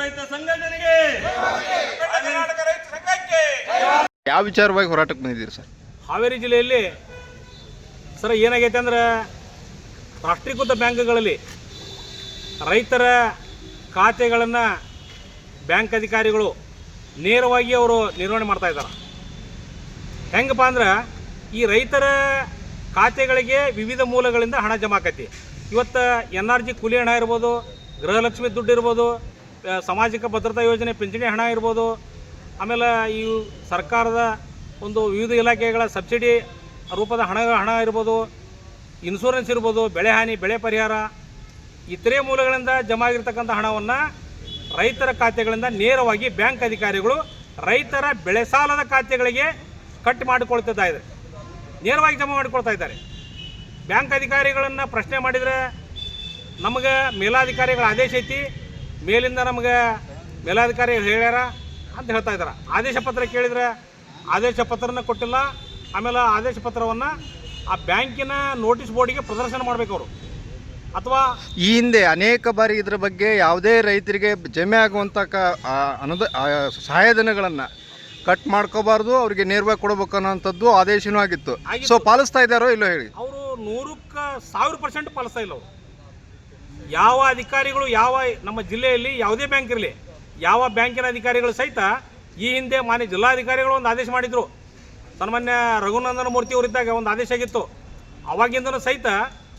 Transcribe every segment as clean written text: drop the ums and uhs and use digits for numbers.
ರೈತ ಸಂಘಟನೆಗೆ, ಕರ್ನಾಟಕ ರೈತ ಸಂಘಕ್ಕೆ. ಯಾವ ವಿಚಾರವಾಗಿ ಹೋರಾಟಕ್ಕೆ ಬಂದಿದ್ದೀರಿ ಸರ್? ಹಾವೇರಿ ಜಿಲ್ಲೆಯಲ್ಲಿ ಸರ್ ಏನಾಗೈತೆ ಅಂದ್ರೆ ರಾಷ್ಟ್ರೀಕೃತ ಬ್ಯಾಂಕ್ಗಳಲ್ಲಿ ರೈತರ ಖಾತೆಗಳನ್ನು ಬ್ಯಾಂಕ್ ಅಧಿಕಾರಿಗಳು ನೇರವಾಗಿ ಅವರು ನಿರ್ವಹಣೆ ಮಾಡ್ತಾಯಿದ್ದಾರೆ. ಹೆಂಗಪ್ಪ ಅಂದ್ರೆ ಈ ರೈತರ ಖಾತೆಗಳಿಗೆ ವಿವಿಧ ಮೂಲಗಳಿಂದ ಹಣ ಜಮಾ ಆಕೈತಿ. ಇವತ್ತು NRG ಕೂಲಿ ಹಣ ಇರ್ಬೋದು, ಗೃಹಲಕ್ಷ್ಮಿ ದುಡ್ಡು ಇರ್ಬೋದು, ಸಾಮಾಜಿಕ ಭದ್ರತಾ ಯೋಜನೆ ಪಿಂಚಣಿ ಹಣ ಇರ್ಬೋದು, ಆಮೇಲೆ ಈ ಸರ್ಕಾರದ ಒಂದು ವಿವಿಧ ಇಲಾಖೆಗಳ ಸಬ್ಸಿಡಿ ರೂಪದ ಹಣ ಇರ್ಬೋದು, ಇನ್ಶೂರೆನ್ಸ್ ಇರ್ಬೋದು, ಬೆಳೆ ಹಾನಿ, ಬೆಳೆ ಪರಿಹಾರ ಇತರೆ ಮೂಲಗಳಿಂದ ಜಮಾ ಆಗಿರ್ತಕ್ಕಂಥ ಹಣವನ್ನು ರೈತರ ಖಾತೆಗಳಿಂದ ನೇರವಾಗಿ ಬ್ಯಾಂಕ್ ಅಧಿಕಾರಿಗಳು ರೈತರ ಬೆಳೆ ಸಾಲದ ಖಾತೆಗಳಿಗೆ ಕಟ್ ಮಾಡಿಕೊಳ್ತಾ ಇದ್ದಾರೆ, ನೇರವಾಗಿ ಜಮಾ ಮಾಡಿಕೊಳ್ತಾ ಇದ್ದಾರೆ. ಬ್ಯಾಂಕ್ ಅಧಿಕಾರಿಗಳನ್ನು ಪ್ರಶ್ನೆ ಮಾಡಿದರೆ ನಮಗೆ ಮೇಲಾಧಿಕಾರಿಗಳ ಆದೇಶ ಐತಿ, ಮೇಲಿಂದ ನಮಗೆ ಮೇಲಾಧಿಕಾರಿಗಳು ಹೇಳ್ಯಾರ ಅಂತ ಹೇಳ್ತಾ ಇದ್ದಾರೆ. ಆದೇಶ ಪತ್ರ ಕೇಳಿದರೆ ಆದೇಶ ಪತ್ರನ ಕೊಟ್ಟಿಲ್ಲ. ಆಮೇಲೆ ಆದೇಶ ಪತ್ರವನ್ನು ಆ ಬ್ಯಾಂಕಿನ ನೋಟಿಸ್ ಬೋರ್ಡಿಗೆ ಪ್ರದರ್ಶನ ಮಾಡಬೇಕು ಅವರು. ಅಥವಾ ಈ ಹಿಂದೆ ಅನೇಕ ಬಾರಿ ಇದರ ಬಗ್ಗೆ ಯಾವುದೇ ರೈತರಿಗೆ ಜಮೆ ಆಗುವಂಥ ಸಹಾಯಧನಗಳನ್ನು ಕಟ್ ಮಾಡ್ಕೋಬಾರ್ದು, ಅವರಿಗೆ ನೇರವಾಗಿ ಕೊಡಬೇಕು ಅನ್ನೋಂಥದ್ದು ಆದೇಶನೂ ಆಗಿತ್ತು. ಸೊ ಪಾಲಿಸ್ತಾ ಇದ್ದಾರೋ ಇಲ್ಲೋ ಹೇಳಿ? ಅವರು 100% ಪಾಲಿಸ್ತಾ ಇಲ್ಲ. ಅವರು ಯಾವ ಅಧಿಕಾರಿಗಳು, ಯಾವ ನಮ್ಮ ಜಿಲ್ಲೆಯಲ್ಲಿ ಯಾವುದೇ ಬ್ಯಾಂಕ್ ಇರಲಿ, ಯಾವ ಬ್ಯಾಂಕಿನ ಅಧಿಕಾರಿಗಳು ಸಹಿತ ಈ ಹಿಂದೆ ಮಾನ್ಯ ಜಿಲ್ಲಾಧಿಕಾರಿಗಳು ಒಂದು ಆದೇಶ ಮಾಡಿದರು. ಸನ್ಮಾನ್ಯ ರಘುನಂದನ ಮೂರ್ತಿ ಅವರಿದ್ದಾಗ ಒಂದು ಆದೇಶ ಆಗಿತ್ತು. ಅವಾಗಿಂದನೂ ಸಹಿತ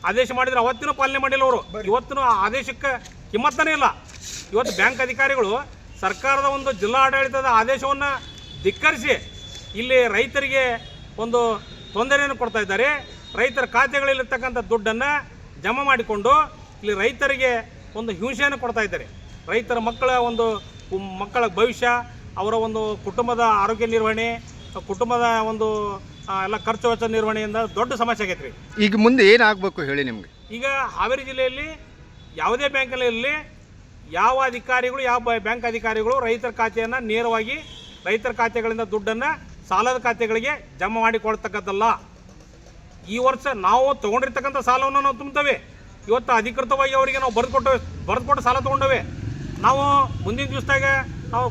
ಆದೇಶ ಮಾಡಿದರೆ ಅವತ್ತಿನೂ ಪಾಲನೆ ಮಾಡಿಲ್ಲ ಅವರು. ಇವತ್ತಿನೂ ಆ ಆದೇಶಕ್ಕೆ ಕಿಮ್ಮತ್ತನೇ ಇಲ್ಲ. ಇವತ್ತು ಬ್ಯಾಂಕ್ ಅಧಿಕಾರಿಗಳು ಸರ್ಕಾರದ ಒಂದು ಜಿಲ್ಲಾ ಆಡಳಿತದ ಆದೇಶವನ್ನು ಧಿಕ್ಕರಿಸಿ ಇಲ್ಲಿ ರೈತರಿಗೆ ಒಂದು ತೊಂದರೆಯನ್ನು ಕೊಡ್ತಾ ಇದ್ದಾರೆ. ರೈತರ ಖಾತೆಗಳಲ್ಲಿರ್ತಕ್ಕಂಥ ದುಡ್ಡನ್ನು ಜಮಾ ಮಾಡಿಕೊಂಡು ಇಲ್ಲಿ ರೈತರಿಗೆ ಒಂದು ಹಿಂಸೆಯನ್ನು ಕೊಡ್ತಾ ಇದ್ದಾರೆ. ರೈತರ ಮಕ್ಕಳ ಭವಿಷ್ಯ, ಅವರ ಒಂದು ಕುಟುಂಬದ ಆರೋಗ್ಯ ನಿರ್ವಹಣೆ, ಕುಟುಂಬದ ಒಂದು ಎಲ್ಲ ಖರ್ಚು ವೆಚ್ಚ ನಿರ್ವಹಣೆಯಿಂದ ದೊಡ್ಡ ಸಮಸ್ಯೆ ಆಗೈತೆ ರೀ. ಈಗ ಮುಂದೆ ಏನಾಗಬೇಕು ಹೇಳಿ ನಿಮಗೆ? ಈಗ ಹಾವೇರಿ ಜಿಲ್ಲೆಯಲ್ಲಿ ಯಾವುದೇ ಬ್ಯಾಂಕಲ್ಲಿ ಇರಲಿ, ಯಾವ ಅಧಿಕಾರಿಗಳು, ಯಾವ ಬ್ಯಾಂಕ್ ಅಧಿಕಾರಿಗಳು ರೈತರ ಖಾತೆಯನ್ನು ನೇರವಾಗಿ ರೈತರ ಖಾತೆಗಳಿಂದ ದುಡ್ಡನ್ನು ಸಾಲದ ಖಾತೆಗಳಿಗೆ ಜಮಾ ಮಾಡಿಕೊಳ್ತಕ್ಕದ್ದಲ್ಲ. ಈ ವರ್ಷ ನಾವು ತೊಗೊಂಡಿರ್ತಕ್ಕಂಥ ಸಾಲವನ್ನು ನಾವು ತುಂಬ್ತೇವೆ. ಇವತ್ತು ಅಧಿಕೃತವಾಗಿ ಅವರಿಗೆ ನಾವು ಬರೆದುಕೊಟ್ಟು ಸಾಲ ತೊಗೊಂಡೇವೆ. ನಾವು ಮುಂದಿನ ದಿವಸದಾಗ ನಾವು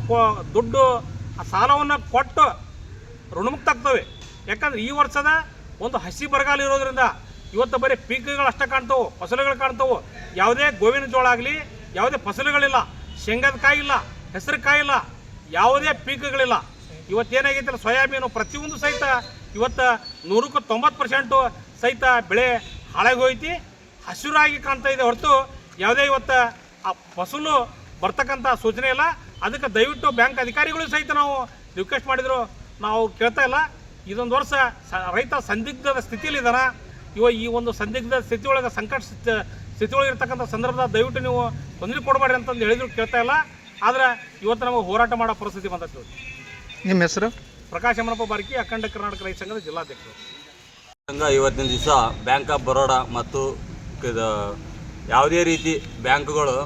ದುಡ್ಡು ಆ ಸಾಲವನ್ನು ಕೊಟ್ಟು ಋಣಮುಕ್ತ ಆಗ್ತವೆ. ಯಾಕಂದ್ರೆ ಈ ವರ್ಷದ ಒಂದು ಹಸಿ ಬರಗಾಲ ಇರೋದ್ರಿಂದ ಇವತ್ತು ಬರೀ ಪೀಕ್ಗಳು ಅಷ್ಟೇ ಕಾಣ್ತವೆ, ಫಸಲುಗಳು ಕಾಣ್ತವೆ. ಯಾವುದೇ ಗೋವಿನ ಜೋಳ ಆಗಲಿ, ಯಾವುದೇ ಫಸಲುಗಳಿಲ್ಲ, ಶೇಂಗಾದ ಕಾಯಿ ಇಲ್ಲ, ಹೆಸರು ಕಾಯಿ ಇಲ್ಲ, ಯಾವುದೇ ಪೀಕ್ಗಳಿಲ್ಲ. ಇವತ್ತೇನಾಗೈತಿಲ್ಲ, ಸೋಯಾಬೀನು ಪ್ರತಿಯೊಂದು ಸಹಿತ ಇವತ್ತು 190% ಸಹಿತ ಬೆಳೆ ಹಾಳಾಗಿ ಹೋಯ್ತಿ, ಹಸಿರಾಗಿ ಕಾಣ್ತಾ ಇದೆ ಹೊರತು ಯಾವುದೇ ಇವತ್ತು ಆ ಫಸಲು ಬರ್ತಕ್ಕಂಥ ಸೂಚನೆ ಇಲ್ಲ. ಅದಕ್ಕೆ ದಯವಿಟ್ಟು ಬ್ಯಾಂಕ್ ಅಧಿಕಾರಿಗಳು ಸಹಿತ ನಾವು ರಿಕ್ವೆಸ್ಟ್ ಮಾಡಿದ್ರು, ನಾವು ಕೇಳ್ತಾ ಇಲ್ಲ. ಇದೊಂದು ವರ್ಷ ರೈತ ಸಂದಿಗ್ಧದ ಸ್ಥಿತಿಯಲ್ಲಿದ್ದಾನೆ. ಈ ಒಂದು ಸಂದಿಗ್ಧ ಸ್ಥಿತಿಯೊಳಗೆ ಸಂಕಟ ಸ್ಥಿತಿಯೊಳಗೆ ಇರ್ತಕ್ಕಂಥ ಸಂದರ್ಭದಾಗ ದಯವಿಟ್ಟು ನೀವು ತೊಂದರೆ ಕೊಡಬೇಡ್ರಿ ಅಂತಂದು ಹೇಳಿದ್ರು ಕೇಳ್ತಾ ಇಲ್ಲ. ಆದರೆ ಇವತ್ತು ನಮಗೆ ಹೋರಾಟ ಮಾಡೋ ಪರಿಸ್ಥಿತಿ ಬಂದದ್ದು. ನಿಮ್ಮ ಹೆಸರು? ಪ್ರಕಾಶ್ ಅಮರಪ್ಪ ಬಾರ್ಕಿ, ಅಖಂಡ ಕರ್ನಾಟಕ ರೈತ ಸಂಘದ ಜಿಲ್ಲಾಧ್ಯಕ್ಷರು. ಸಂಘ ಇವತ್ತಿನ ದಿವಸ ಬ್ಯಾಂಕ್ ಆಫ್ ಬರೋಡಾ ಮತ್ತು ಯಾವುದೇ ರೀತಿ ಬ್ಯಾಂಕ್ಗಳು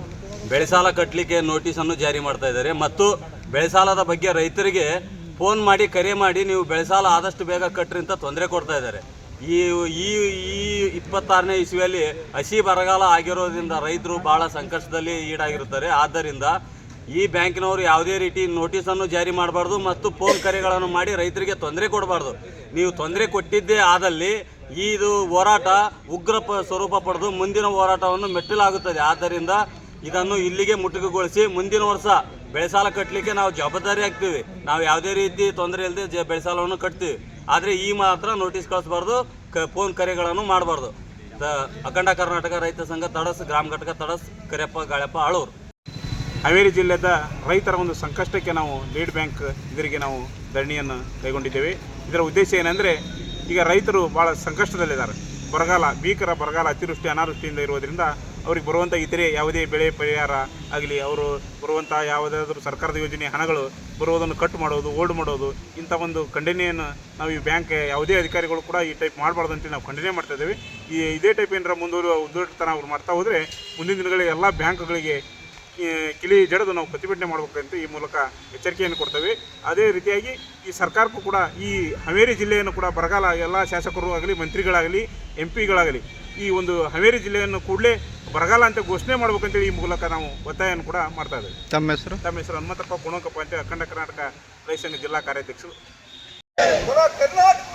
ಬೆಳೆ ಸಾಲ ಕಟ್ಟಲಿಕ್ಕೆ ನೋಟಿಸನ್ನು ಜಾರಿ ಮಾಡ್ತಾ ಇದ್ದಾರೆ ಮತ್ತು ಬೆಳೆ ಸಾಲದ ಬಗ್ಗೆ ರೈತರಿಗೆ ಫೋನ್ ಮಾಡಿ ಕರೆ ಮಾಡಿ ನೀವು ಬೆಳೆ ಸಾಲ ಆದಷ್ಟು ಬೇಗ ಕಟ್ಟ್ರಿ ಅಂತ ತೊಂದರೆ ಕೊಡ್ತಾ ಇದ್ದಾರೆ. ಈ 26ನೇ ಇಸ್ವಿಯಲ್ಲಿ ಹಸಿ ಬರಗಾಲ ಆಗಿರೋದ್ರಿಂದ ರೈತರು ಭಾಳ ಸಂಕಷ್ಟದಲ್ಲಿ ಈಡಾಗಿರುತ್ತಾರೆ. ಆದ್ದರಿಂದ ಈ ಬ್ಯಾಂಕಿನವರು ಯಾವುದೇ ರೀತಿ ನೋಟಿಸನ್ನು ಜಾರಿ ಮಾಡಬಾರ್ದು ಮತ್ತು ಫೋನ್ ಕರೆಗಳನ್ನು ಮಾಡಿ ರೈತರಿಗೆ ತೊಂದರೆ ಕೊಡಬಾರ್ದು. ನೀವು ತೊಂದರೆ ಕೊಟ್ಟಿದ್ದೇ ಆದಲ್ಲಿ ಇದು ಹೋರಾಟ ಉಗ್ರ ಸ್ವರೂಪ ಪಡೆದು ಮುಂದಿನ ಹೋರಾಟವನ್ನು ಮೆಟ್ಟಿಲಾಗುತ್ತದೆ. ಆದ್ದರಿಂದ ಇದನ್ನು ಇಲ್ಲಿಗೆ ಮುಟ್ಟುಕುಗೊಳಿಸಿ ಮುಂದಿನ ವರ್ಷ ಬೆಳೆ ಸಾಲ ಕಟ್ಟಲಿಕ್ಕೆ ನಾವು ಜವಾಬ್ದಾರಿ ಆಗ್ತೀವಿ. ನಾವು ಯಾವುದೇ ರೀತಿ ತೊಂದರೆ ಇಲ್ಲದೆ ಬೆಳೆ ಸಾಲವನ್ನು ಕಟ್ತೀವಿ. ಆದರೆ ಈ ಮಾತ್ರ ನೋಟಿಸ್ ಕಳಿಸ್ಬಾರ್ದು, ಫೋನ್ ಕರೆಗಳನ್ನು ಮಾಡಬಾರ್ದು. ಅಖಂಡ ಕರ್ನಾಟಕ ರೈತ ಸಂಘ ತಡಸ್, ಗ್ರಾಮ ಘಟಕ ತಡಸ್, ಕರಿಯಪ್ಪ ಗಾಳಪ್ಪ ಆಳೂರು. ಹಾವೇರಿ ಜಿಲ್ಲೆದ ರೈತರ ಒಂದು ಸಂಕಷ್ಟಕ್ಕೆ ನಾವು ಲೀಡ್ ಬ್ಯಾಂಕ್ ಇದರಿಗೆ ನಾವು ಧರಣಿಯನ್ನು ಕೈಗೊಂಡಿದ್ದೇವೆ. ಇದರ ಉದ್ದೇಶ ಏನಂದರೆ, ಈಗ ರೈತರು ಭಾಳ ಸಂಕಷ್ಟದಲ್ಲಿದ್ದಾರೆ. ಭೀಕರ ಬರಗಾಲ, ಅತಿವೃಷ್ಟಿ ಅನಾವೃಷ್ಟಿಯಿಂದ ಇರೋದರಿಂದ ಅವ್ರಿಗೆ ಬರುವಂಥ ಇತರೆ ಯಾವುದೇ ಬೆಳೆ ಪರಿಹಾರ ಆಗಲಿ, ಅವರು ಬರುವಂಥ ಯಾವುದಾದ್ರೂ ಸರ್ಕಾರದ ಯೋಜನೆ ಹಣಗಳು ಬರುವುದನ್ನು ಕಟ್ ಮಾಡೋದು, ಹೋಲ್ಡ್ ಮಾಡೋದು, ಇಂಥ ಒಂದು ಖಂಡನೆಯನ್ನು ನಾವು ಈ ಬ್ಯಾಂಕ್ ಯಾವುದೇ ಅಧಿಕಾರಿಗಳು ಕೂಡ ಈ ಟೈಪ್ ಮಾಡಬಾರ್ದು ಅಂತೇಳಿ ನಾವು ಖಂಡನೆ ಮಾಡ್ತಾ ಇದ್ದೇವೆ. ಇದೇ ಟೈಪ್ ಏನಾರ ಮುಂದೂಡ್ತಾನೆ ಅವ್ರು ಮಾಡ್ತಾ ಹೋದರೆ ಮುಂದಿನ ದಿನಗಳಿಗೆ ಎಲ್ಲ ಬ್ಯಾಂಕ್ಗಳಿಗೆ ಕಿಲಿ ಜಡಿದು ನಾವು ಪ್ರತಿಭಟನೆ ಮಾಡಬೇಕಂತ ಈ ಮೂಲಕ ಎಚ್ಚರಿಕೆಯನ್ನು ಕೊಡ್ತೇವೆ. ಅದೇ ರೀತಿಯಾಗಿ ಈ ಸರ್ಕಾರಕ್ಕೂ ಕೂಡ ಈ ಹಾವೇರಿ ಜಿಲ್ಲೆಯನ್ನು ಕೂಡ ಬರಗಾಲ ಎಲ್ಲ ಶಾಸಕರು ಆಗಲಿ ಮಂತ್ರಿಗಳಾಗಲಿ MP-ಗಳಾಗಲಿ ಈ ಒಂದು ಹಾವೇರಿ ಜಿಲ್ಲೆಯನ್ನು ಕೂಡಲೇ ಬರಗಾಲ ಅಂತ ಘೋಷಣೆ ಮಾಡ್ಬೇಕಂತೇಳಿ ಈ ಮೂಲಕ ನಾವು ಒತ್ತಾಯವನ್ನು ಕೂಡ ಮಾಡ್ತಾ ಇದ್ದೇವೆ. ತಮ್ಮ ಹೆಸರು? ತಮ್ಮ ಹೆಸರು ಹನುಮಂತಪ್ಪ ಕುಣಕಪ್ಪ ಅಂತ ಅಖಂಡ ಕರ್ನಾಟಕ ರೈತ ಸಂಘ ಜಿಲ್ಲಾ ಕಾರ್ಯಾಧ್ಯಕ್ಷರು. ಕರ್ನಾಟಕ